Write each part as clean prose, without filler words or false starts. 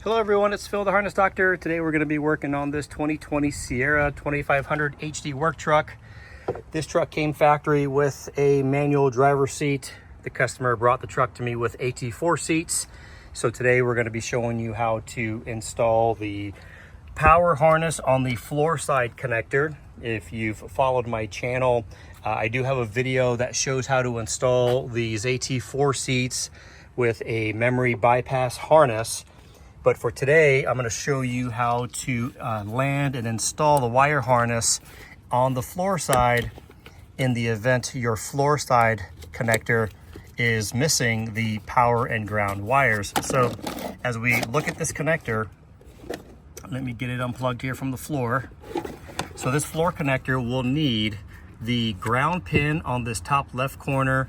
Hello everyone, it's Phil the Harness Doctor. Today we're going to be working on this 2020 Sierra 2500 HD work truck. This truck came factory with a manual driver seat. The customer brought the truck to me with AT4 seats. So today we're going to be showing you how to install the power harness on the floor side connector. If you've followed my channel, I do have a video that shows how to install these AT4 seats with a memory bypass harness. But for today, I'm going to show you how to land and install the wire harness on the floor side in the event your floor side connector is missing the power and ground wires. So as we look at this connector, let me get it unplugged here from the floor. So this floor connector will need the ground pin on this top left corner.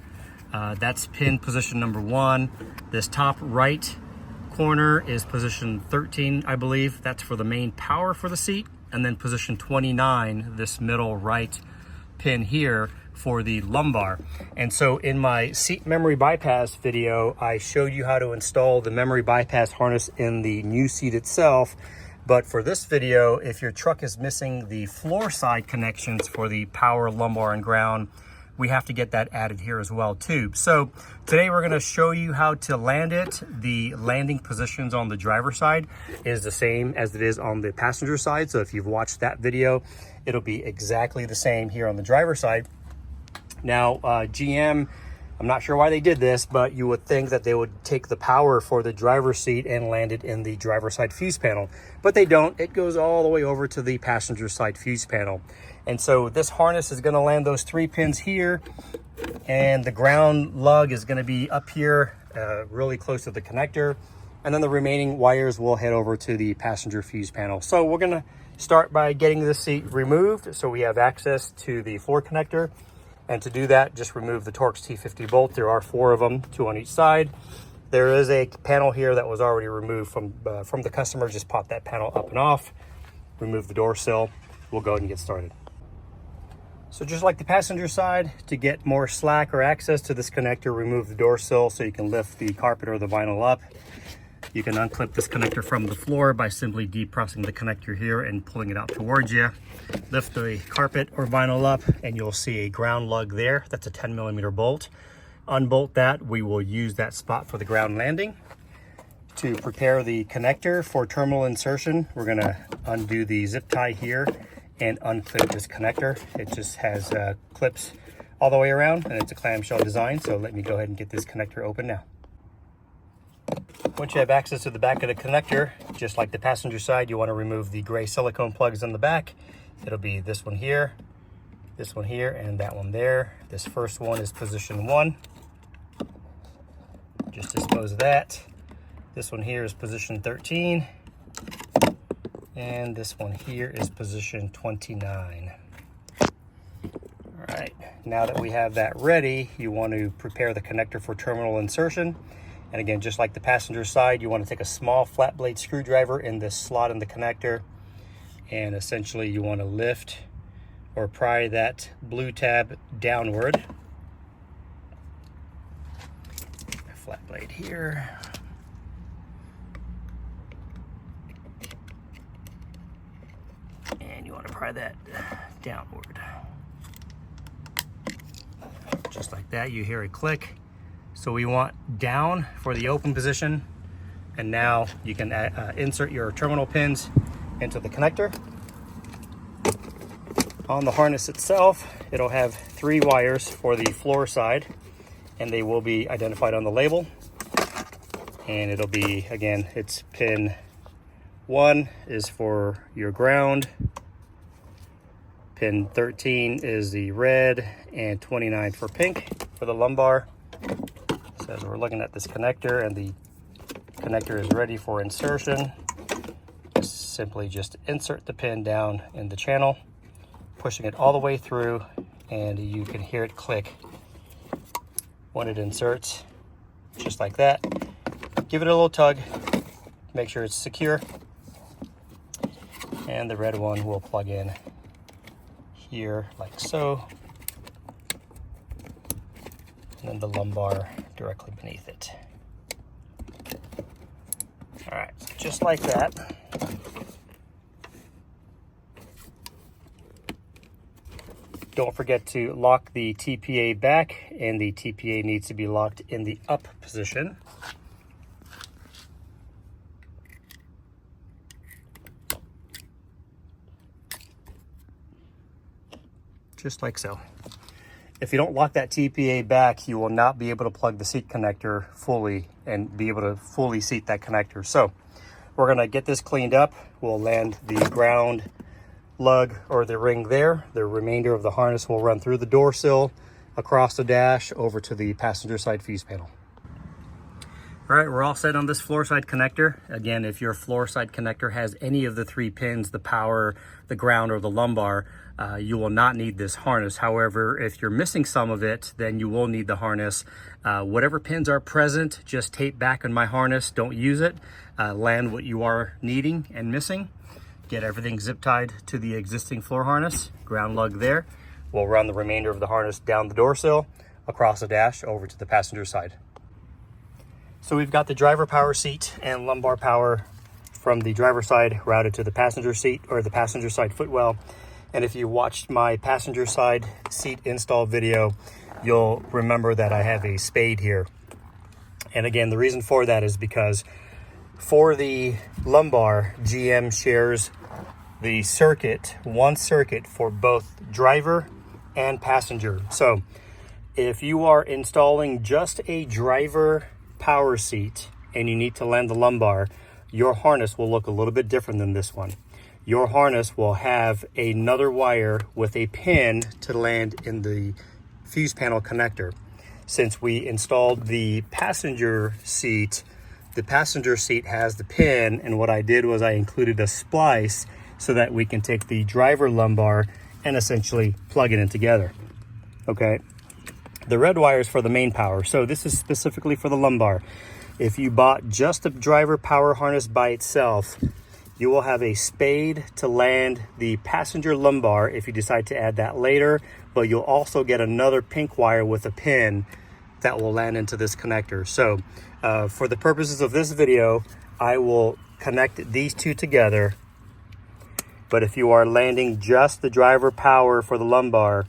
That's pin position number 1. This top right corner is position 13, I believe. That's for the main power for the seat. And then position 29, this middle right pin here, for the lumbar. And so in my seat memory bypass video, I showed you how to install the memory bypass harness in the new seat itself. But for this video, if your truck is missing the floor side connections for the power, lumbar, and ground, we have to get that added here as well too. So today we're going to show you how to land it. The landing positions on the driver's side is the same as it is on the passenger side. So if you've watched that video, it'll be exactly the same here on the driver's side. Now, GM, I'm not sure why they did this, but you would think that they would take the power for the driver's seat and land it in the driver's side fuse panel, but they don't. It goes all the way over to the passenger side fuse panel. And so this harness is going to land those 3 pins here, and the ground lug is going to be up here, really close to the connector. And then the remaining wires will head over to the passenger fuse panel. So we're going to start by getting this seat removed so we have access to the floor connector. And to do that, just remove the Torx T50 bolt. There are 4 of them, 2 on each side. There is a panel here that was already removed from the customer. Just pop that panel up and off, remove the door sill. We'll go ahead and get started. So just like the passenger side, to get more slack or access to this connector, remove the door sill so you can lift the carpet or the vinyl up. You can unclip this connector from the floor by simply depressing the connector here and pulling it out towards you. Lift the carpet or vinyl up and you'll see a ground lug there. That's a 10mm bolt. Unbolt that. We will use that spot for the ground landing. To prepare the connector for terminal insertion, we're going to undo the zip tie here and unclip this connector. It just has clips all the way around and it's a clamshell design. So let me go ahead and get this connector open now. Once you have access to the back of the connector, just like the passenger side, you want to remove the gray silicone plugs in the back. It'll be this one here, and that one there. This first one is position 1. Just dispose of that. This one here is position 13. And this one here is position 29. All right, now that we have that ready, you want to prepare the connector for terminal insertion. And again, just like the passenger side, you want to take a small flat blade screwdriver in this slot in the connector. And essentially you want to lift or pry that blue tab downward. A flat blade here. And you want to pry that downward. Just like that, you hear a click. So we want down for the open position. And now you can insert your terminal pins into the connector. On the harness itself, it'll have 3 wires for the floor side, and they will be identified on the label. And it'll be, again, it's pin 1 is for your ground, pin 13 is the red, and 29 for pink for the lumbar. So as we're looking at this connector and the connector is ready for insertion, simply just insert the pin down in the channel, pushing it all the way through, and you can hear it click when it inserts, just like that. Give it a little tug, make sure it's secure, and the red one will plug in here like so, and then the lumbar directly beneath it. All right, just like that. Don't forget to lock the TPA back, and the TPA needs to be locked in the up position. Just like so. If you don't lock that TPA back, you will not be able to plug the seat connector fully and be able to fully seat that connector. So we're gonna get this cleaned up. We'll land the ground lug or the ring there. The remainder of the harness will run through the door sill, across the dash, over to the passenger side fuse panel. All right, we're all set on this floor side connector. Again, if your floor side connector has any of the 3 pins, the power, the ground, or the lumbar, you will not need this harness. However, if you're missing some of it, then you will need the harness. Whatever pins are present, just tape back on my harness. Don't use it. Land what you are needing and missing. Get everything zip tied to the existing floor harness, ground lug there. We'll run the remainder of the harness down the door sill, across the dash, over to the passenger side. So we've got the driver power seat and lumbar power from the driver side routed to the passenger seat, or the passenger side footwell. And if you watched my passenger side seat install video, you'll remember that I have a spade here. And again, the reason for that is because for the lumbar, GM shares the circuit, one circuit for both driver and passenger. So if you are installing just a driver power seat and you need to land the lumbar, your harness will look a little bit different than this one. Your harness will have another wire with a pin to land in the fuse panel connector. Since we installed the passenger seat has the pin, and what I did was I included a splice so that we can take the driver lumbar and essentially plug it in together. Okay. The red wire is for the main power, so this is specifically for the lumbar. If you bought just a driver power harness by itself, you will have a spade to land the passenger lumbar if you decide to add that later, but you'll also get another pink wire with a pin that will land into this connector. So for the purposes of this video, I will connect these two together. But if you are landing just the driver power for the lumbar,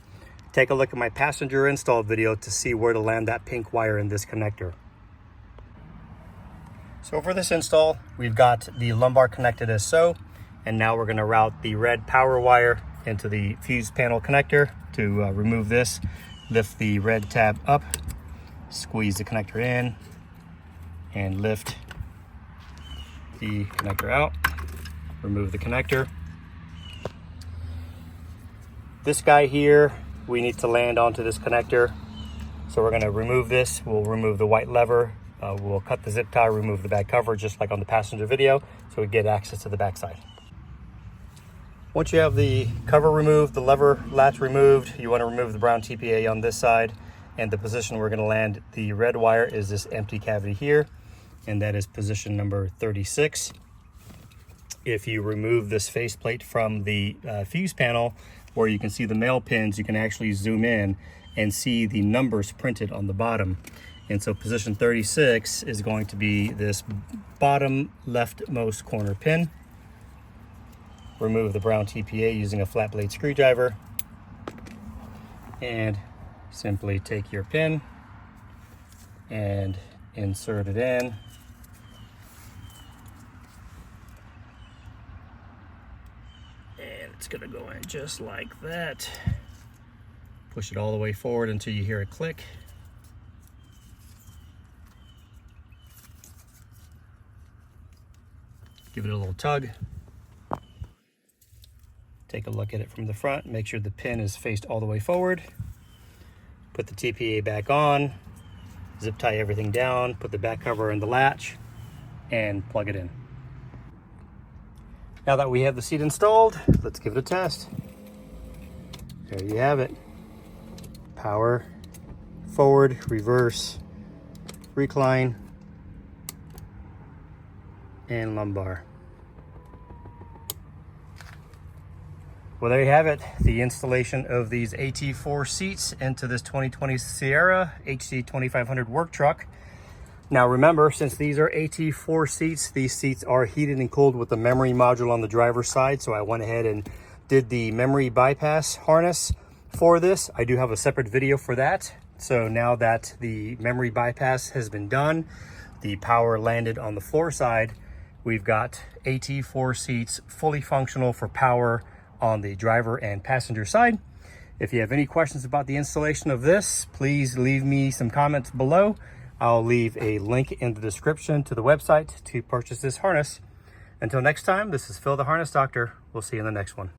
take a look at my passenger install video to see where to land that pink wire in this connector. So for this install, we've got the lumbar connected as so, and now we're gonna route the red power wire into the fuse panel connector. To remove this, lift the red tab up, squeeze the connector in, and lift the connector out. Remove the connector. This guy here, we need to land onto this connector. So we're gonna remove this. We'll remove the white lever. We'll cut the zip tie, remove the back cover, just like on the passenger video, so we get access to the backside. Once you have the cover removed, the lever latch removed, you wanna remove the brown TPA on this side, and the position we're gonna land the red wire is this empty cavity here, and that is position number 36. If you remove this faceplate from the fuse panel, where you can see the male pins, you can actually zoom in and see the numbers printed on the bottom. And so position 36 is going to be this bottom leftmost corner pin. Remove the brown TPA using a flat blade screwdriver, and simply take your pin and insert it in. And it's gonna go in just like that. Push it all the way forward until you hear a click. Give it a little tug. Take a look at it from the front. Make sure the pin is faced all the way forward. Put the TPA back on. Zip tie everything down. Put the back cover in the latch and plug it in. Now that we have the seat installed, let's give it a test. There you have it. Power, forward, reverse, recline, and lumbar. Well, there you have it, the installation of these AT4 seats into this 2020 Sierra HD 2500 work truck. Now remember, since these are AT4 seats, these seats are heated and cooled with the memory module on the driver's side. So I went ahead and did the memory bypass harness for this. I do have a separate video for that. So now that the memory bypass has been done, the power landed on the floor side, we've got AT4 seats fully functional for power on the driver and passenger side. If you have any questions about the installation of this, please leave me some comments below. I'll leave a link in the description to the website to purchase this harness. Until next time, this is Phil the Harness Doctor. We'll see you in the next one.